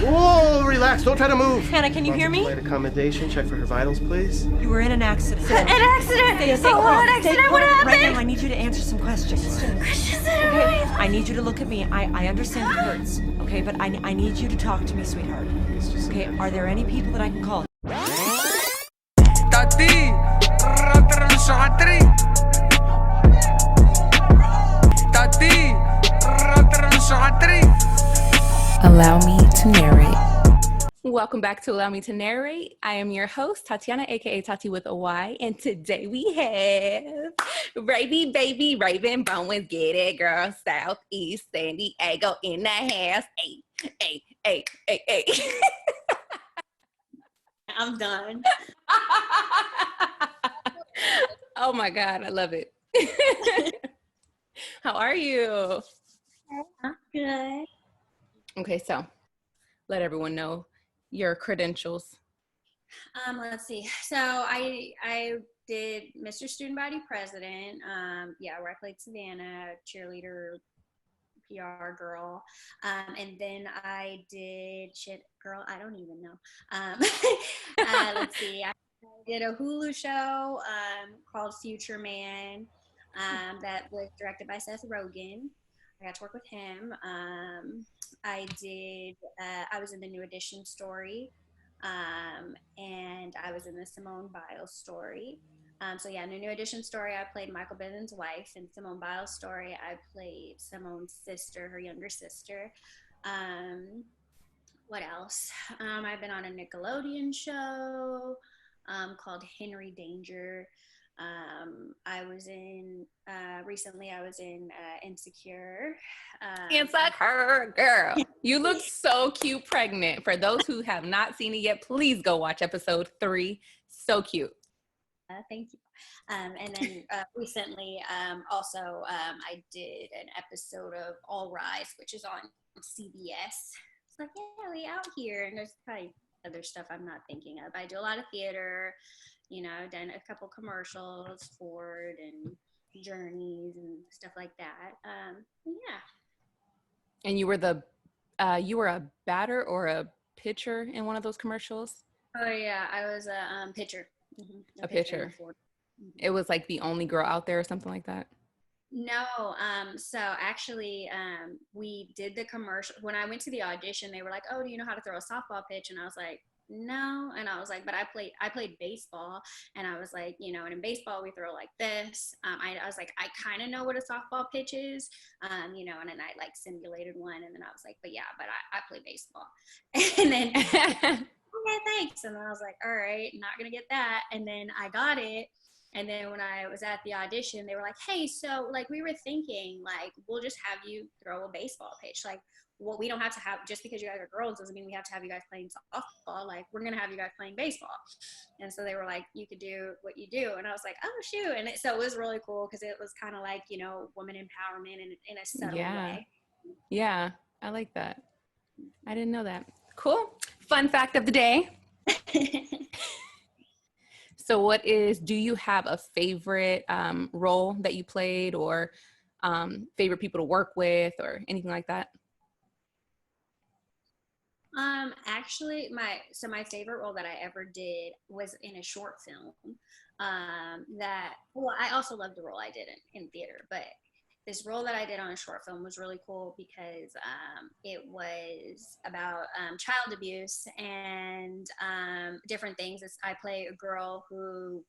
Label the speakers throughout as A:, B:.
A: Whoa, relax. Don't try to move.
B: Hannah, can you hear me?
A: Flight accommodation. Check for her vitals, please.
B: You were in an accident.
C: An accident?
B: Stay
C: What
B: calm.
C: accident? What happened?
B: Right now, I need you to answer some questions. Okay, I need you to look at me. I understand it hurts, okay? But I need you to talk to me, sweetheart. Okay, are there any people that I can call?
D: Allow me to narrate.
E: Welcome back to Allow Me to Narrate. I am your host, Tatiana, aka Tati with a Y, and today we have Raven Bowens. Get it, girl. Southeast San Diego in the house. Hey.
C: I'm done.
E: Oh my God, I love it. How are you?
C: I'm good.
E: Okay, so let everyone know your credentials.
C: Let's see. So I did Mr. Student Body President. Where I played Savannah, cheerleader, PR girl. And then I did I don't even know. Let's see. I did a Hulu show called Future Man that was directed by Seth Rogen. I got to work with him. I was in the New Edition story, and I was in the Simone Biles story. In the New Edition story, I played Michael Bennon's wife. In Simone Biles' story, I played Simone's sister, her younger sister. What else? I've been on a Nickelodeon show called Henry Danger. Recently I was in Insecure.
E: Insecure, girl. You look so cute pregnant. For those who have not seen it yet, please go watch episode 3. So cute.
C: Thank you. And then recently also I did an episode of All Rise, which is on CBS. It's like, yeah, we out here. And there's probably other stuff I'm not thinking of. I do a lot of theater. I've done a couple commercials, Ford and Journeys and stuff like that. Yeah.
E: And you were you were a batter or a pitcher in one of those commercials?
C: Oh yeah, I was a pitcher. Mm-hmm.
E: A pitcher. Mm-hmm. It was like the only girl out there or something like that?
C: No. So actually, we did the commercial. When I went to the audition, they were like, "Oh, do you know how to throw a softball pitch?" And I was like, no. And I was like, but I played baseball, and I was like, and in baseball we throw like this. I was like, I kind of know what a softball pitch is, and then I like simulated one, and then I was like, but I play baseball. And then okay, thanks. And then I was like, all right, not gonna get that. And then I got it. And then when I was at the audition, they were like, hey, so like we were thinking like we'll just have you throw a baseball pitch. Like, well, we don't have to have, just because you guys are girls doesn't mean we have to have you guys playing softball. Like, we're going to have you guys playing baseball. And so they were like, you could do what you do. And I was like, oh, shoot. And so it was really cool because it was kind of like, woman empowerment in a subtle way.
E: Yeah, I like that. I didn't know that. Cool. Fun fact of the day. So do you have a favorite role that you played, or favorite people to work with, or anything like that?
C: Actually, my favorite role that I ever did was in a short film. I also loved the role I did in theater, but this role that I did on a short film was really cool because it was about child abuse and different things. I play a girl who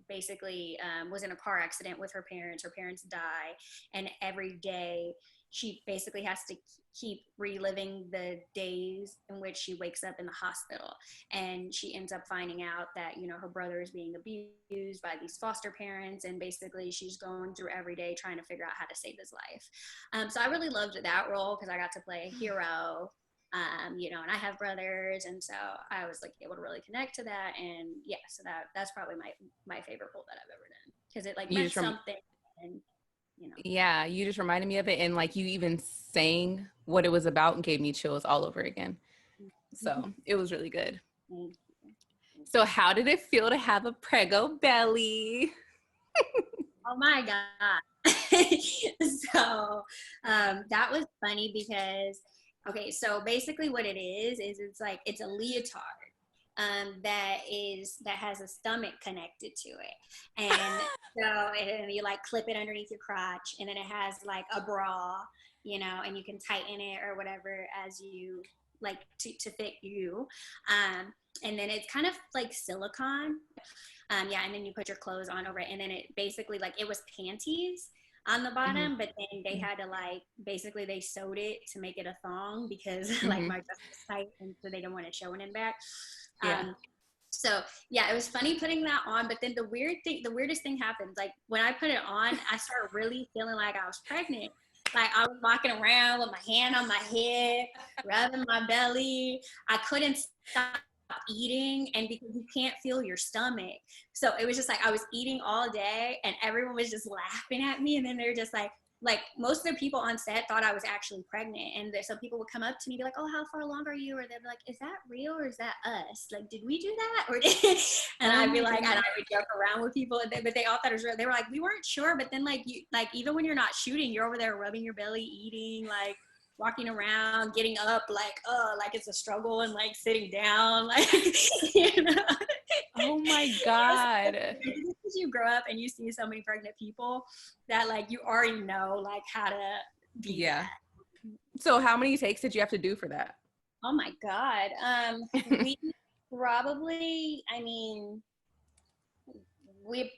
C: basically was in a car accident with her parents. Her parents die, and every day she basically has to keep reliving the days in which she wakes up in the hospital. And she ends up finding out that, her brother is being abused by these foster parents. And basically she's going through every day trying to figure out how to save his life. So I really loved that role because I got to play a hero, and I have brothers. And so I was like able to really connect to that. And yeah, so that's probably my favorite role that I've ever done. Because it like meant something. And
E: Yeah, you just reminded me of it, and like you even saying what it was about and gave me chills all over again. So it was really good. So how did it feel to have a prego belly?
C: Oh my God. So that was funny because Okay, so basically what it is it's like it's a leotard that has a stomach connected to it, and and you like clip it underneath your crotch, and then it has like a bra, and you can tighten it or whatever as you like to fit you, and then it's kind of like silicone, yeah, and then you put your clothes on over it, and then it basically like it was panties on the bottom, but then they had to like basically they sewed it to make it a thong because like my dress was tight, and so they didn't want it showing in back. So yeah, it was funny putting that on, but then the weirdest thing happened. Like when I put it on, I started really feeling like I was pregnant. Like I was walking around with my hand on my head, rubbing my belly. I couldn't stop eating, and because you can't feel your stomach, so it was just like I was eating all day, and everyone was just laughing at me, and then they're just like most of the people on set thought I was actually pregnant, and so people would come up to me and be like, "Oh, how far along are you?" Or they'd be like, "Is that real or is that us? Like, did we do that?" Or and I'd be like, and I would joke around with people, but they all thought it was real. They were like, "We weren't sure," but then like even when you're not shooting, you're over there rubbing your belly, eating, like walking around, getting up, like it's a struggle, and like sitting down, like
E: Oh my God.
C: Because you grow up and you see so many pregnant people that like you already know like how to be that.
E: So how many takes did you have to do for that?
C: Oh my God. We probably, we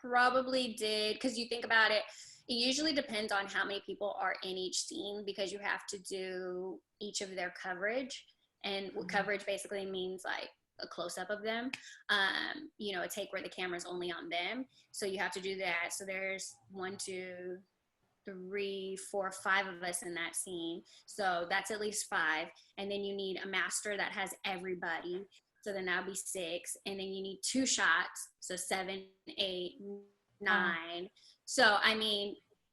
C: probably did, because you think about it, it usually depends on how many people are in each scene, because you have to do each of their coverage, and coverage basically means like a close-up of them, a take where the camera's only on them, so you have to do that. So there's 1, 2, 3, 4, 5 of us in that scene, so that's at least 5, and then you need a master that has everybody, so then that'll be 6, and then you need 2 shots, so 7, 8, 9. So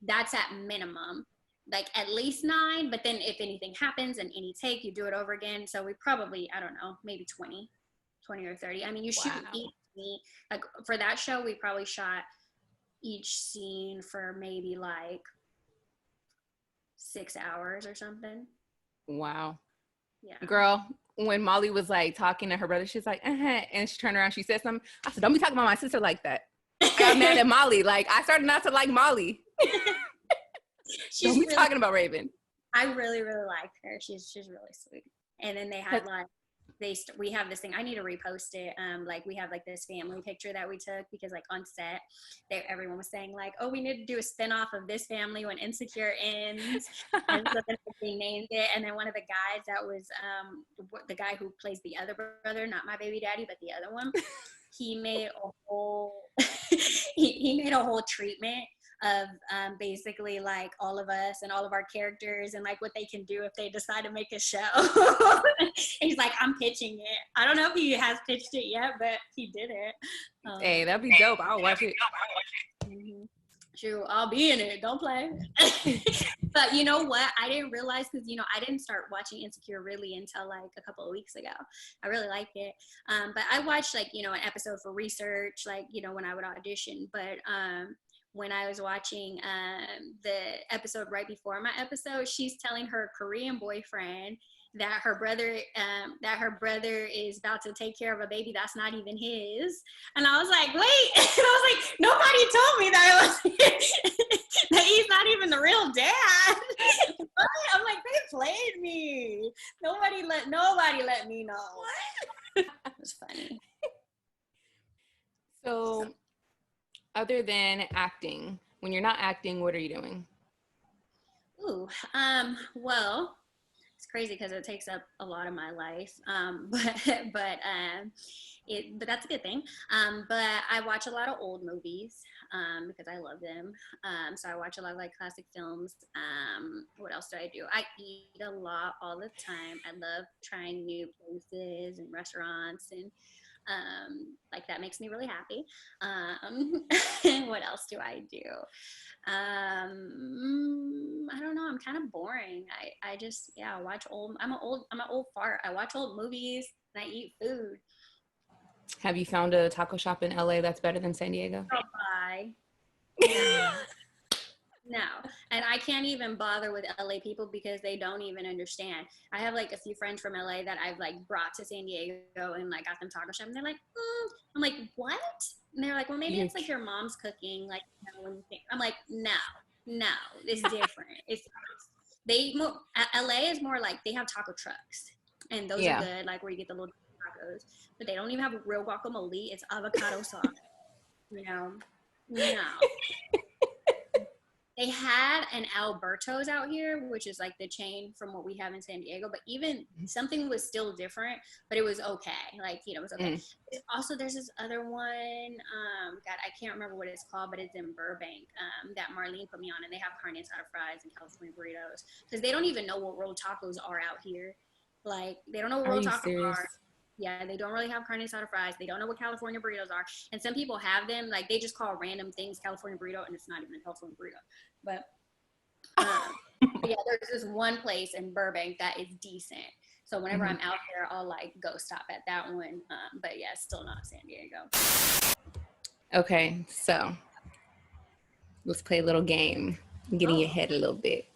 C: that's at minimum, like at least 9, but then if anything happens in any take, you do it over again. So we probably, I don't know, maybe 20 or 30. You shoot each scene. Like for that show, we probably shot each scene for maybe like 6 hours or something.
E: Wow.
C: Yeah.
E: Girl, when Molly was like talking to her brother, she's like, and she turned around, she said something. I said, "Don't be talking about my sister like that." I got mad at Molly. Like I started not to like Molly. Don't be talking about Raven.
C: I really, really like her. She's really sweet. And then they had like we have this thing, I need to repost it, like we have like this family picture that we took, because like on set everyone was saying like, "Oh, we need to do a spin-off of this family when Insecure ends." And so then they named it, and then one of the guys that was the guy who plays the other brother, not my baby daddy but the other one, he made a whole he made a whole treatment of basically like all of us and all of our characters, and like what they can do if they decide to make a show. He's like, "I'm pitching it." I don't know if he has pitched it yet, but he did it.
E: Hey, that'd be dope. I'll watch it.
C: Sure, I'll be in it. Don't play. But you know what? I didn't realize, because I didn't start watching Insecure really until like a couple of weeks ago. I really liked it, but I watched like an episode for research, like when I would audition. But when I was watching the episode right before my episode, she's telling her Korean boyfriend that her brother is about to take care of a baby that's not even his. And I was like, wait. And I was like, nobody told me that that he's not even the real dad. I'm like, they played me. Nobody let me know. It was funny.
E: So other than acting, when you're not acting, what are you doing?
C: Ooh, well, it's crazy because it takes up a lot of my life, but that's a good thing. But I watch a lot of old movies because I love them. So I watch a lot of like classic films. What else do I do? I eat a lot all the time. I love trying new places and restaurants, and like that makes me really happy. What else do I do? I don't know. I'm kind of boring. I just watch old. I'm an old fart. I watch old movies and I eat food.
E: Have you found a taco shop in LA that's better than San Diego?
C: Oh, bye. No, and I can't even bother with LA people because they don't even understand. I have like a few friends from LA that I've like brought to San Diego and like got them taco shop, and they're like, I'm like, what? And they're like, well, maybe it's like your mom's cooking, like when you think. I'm like, no, it's different. LA is more like they have taco trucks, and those are good, like where you get the little tacos, but they don't even have real guacamole. It's avocado sauce, No. They had an Alberto's out here, which is like the chain from what we have in San Diego, but even something was still different, but it was okay. Like, it was okay. Also, there's this other one, God, I can't remember what it's called, but it's in Burbank, that Marlene put me on, and they have carne asada fries and California burritos, because they don't even know what rolled tacos are out here. Like, they don't know what rolled tacos are. Yeah, they don't really have carne asada fries. They don't know what California burritos are. And some people have them, like they just call random things California burrito, and it's not even a California burrito. But yeah, there's this one place in Burbank that is decent. So whenever I'm out there, I'll like go stop at that one. But yeah, still not San Diego.
E: Okay, so let's play a little game. I'm getting your head a little bit.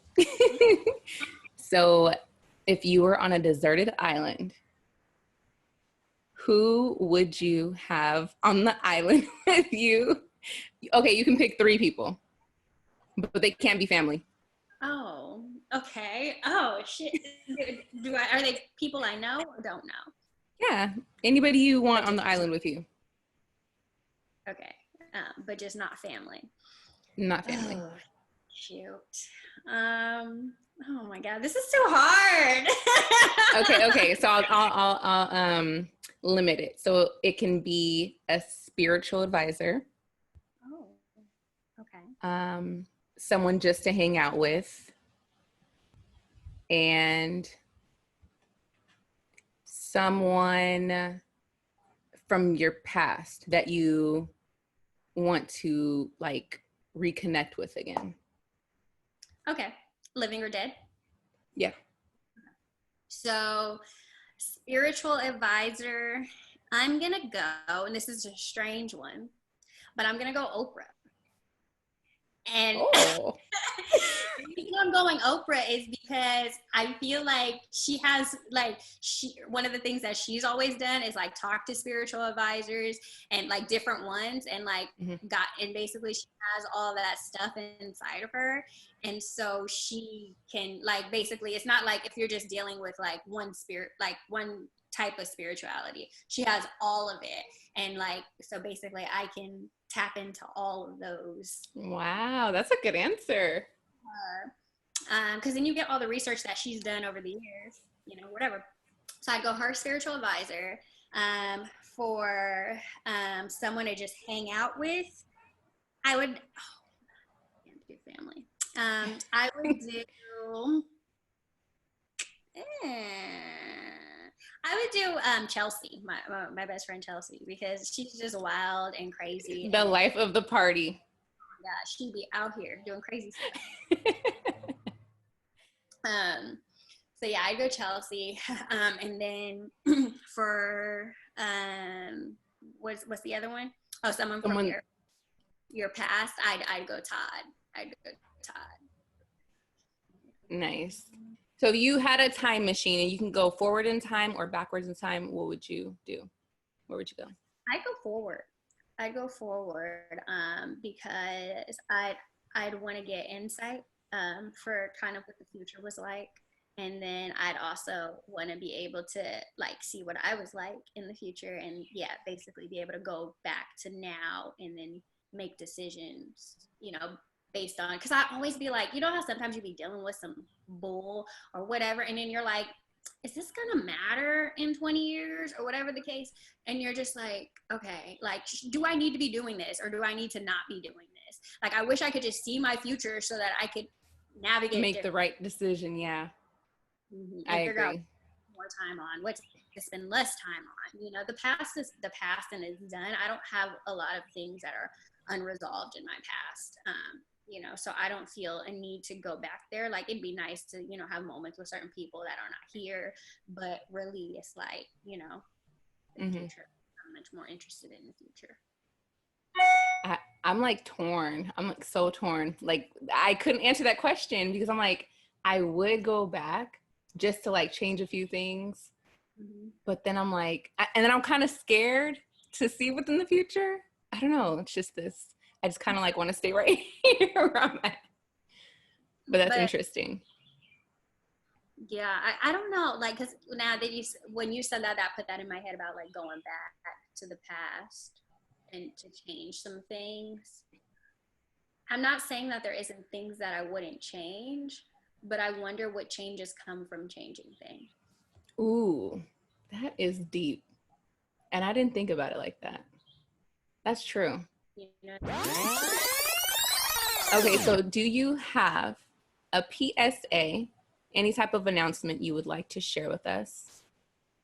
E: So if you were on a deserted island, who would you have on the island with you? Okay, you can pick 3 people, but they can't be family.
C: Oh, okay. Oh, shit. Are they people I know or don't know?
E: Yeah, anybody you want on the island with you.
C: Okay, but just not family.
E: Not family.
C: Oh, shoot. Oh my God, this is too hard.
E: Okay. So I'll limit it. So it can be a spiritual advisor.
C: Oh, okay.
E: Someone just to hang out with, and someone from your past that you want to like reconnect with again.
C: Okay. Living or dead?
E: Yeah.
C: So, spiritual advisor, I'm going to go, and this is a strange one, but I'm going to go Oprah. And the reason I'm going Oprah is because I feel like she has one of the things that she's always done is like talk to spiritual advisors and like different ones, and like and basically she has all that stuff inside of her, and so she can like basically it's not like if you're just dealing with like one type of spirituality. She has all of it, and like so basically I can tap into all of those.
E: Wow, that's a good answer.
C: Because then you get all the research that she's done over the years, whatever. So I'd go her spiritual advisor. For someone to just hang out with, I would do family. I would do Chelsea, my best friend Chelsea, because she's just wild and crazy.
E: The life of the party.
C: Yeah, she'd be out here doing crazy stuff. So yeah, I'd go Chelsea. And then for what's the other one? Oh, someone from your past. I'd go Todd.
E: Nice. So if you had a time machine and you can go forward in time or backwards in time, what would you do? Where would you go?
C: I'd go forward because I'd want to get insight for kind of what the future was like, and then I'd also want to be able to like see what I was like in the future, and basically be able to go back to now and then make decisions, based on, because I always be like, how sometimes you be dealing with some bull or whatever, and then you're like, is this gonna matter in 20 years or whatever the case? And you're just like, okay, like, do I need to be doing this or do I need to not be doing this? Like, I wish I could just see my future so that I could navigate,
E: make the right decision. Yeah.
C: And I figure out more time on what to spend less time on. The past is the past and it's done. I don't have a lot of things that are unresolved in my past. So I don't feel a need to go back there. Like, it'd be nice to, have moments with certain people that are not here, but really it's like, the future. I'm much more interested in the future.
E: I'm like torn. I'm like so torn. Like I couldn't answer that question because I'm like, I would go back just to like change a few things. But then I'm like, and then I'm kind of scared to see what's in the future. I don't know. It's just this. I just kind of like want to stay right here where I'm at. But that's interesting.
C: Yeah, I don't know. Like, because now that when you said that, that put that in my head about like going back to the past and to change some things. I'm not saying that there isn't things that I wouldn't change, but I wonder what changes come from changing things.
E: Ooh, that is deep. And I didn't think about it like that. That's true.
C: You know?
E: Okay, so do you have a PSA, any type of announcement you would like to share with us?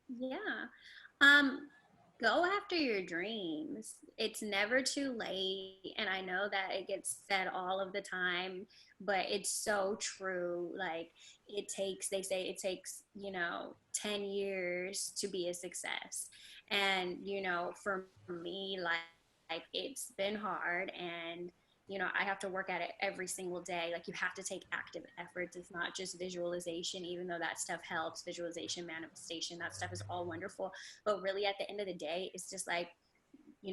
C: Yeah. Go after your dreams. It's never too late. And I know that it gets said all of the time, but it's so true. Like they say it takes, 10 years to be a success. And, for me, like it's been hard, and I have to work at it every single day. Like you have to take active efforts. It's not just visualization, even though that stuff helps. Visualization, manifestation, that stuff is all wonderful. But really at the end of the day, it's just like,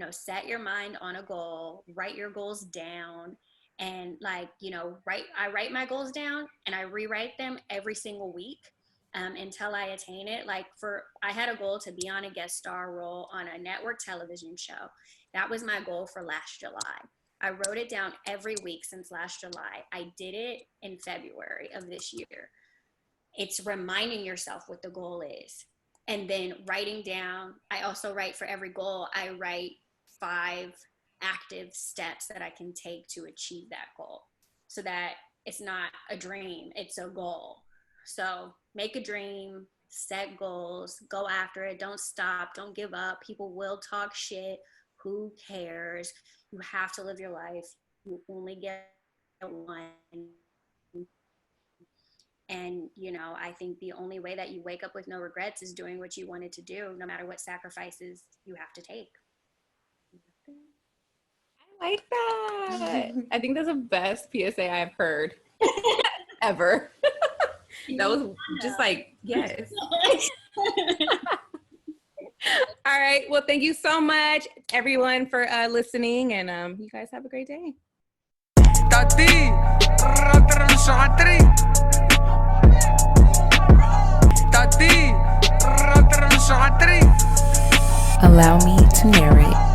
C: set your mind on a goal, write your goals down, and like, I write my goals down and I rewrite them every single week until I attain it. Like I had a goal to be on a guest star role on a network television show. That was my goal for last July. I wrote it down every week since last July. I did it in February of this year. It's reminding yourself what the goal is. And then writing down, I also write for every goal, I write 5 active steps that I can take to achieve that goal, so that it's not a dream, it's a goal. So make a dream, set goals, go after it, don't stop, don't give up. People will talk shit. Who cares? You have to live your life. You only get one. And, I think the only way that you wake up with no regrets is doing what you wanted to do, no matter what sacrifices you have to take.
E: I like that. I think that's the best PSA I've heard ever. That was just like, yes. All right. Well, thank you so much, everyone, for listening. And you guys have a great day.
D: Allow me to narrate.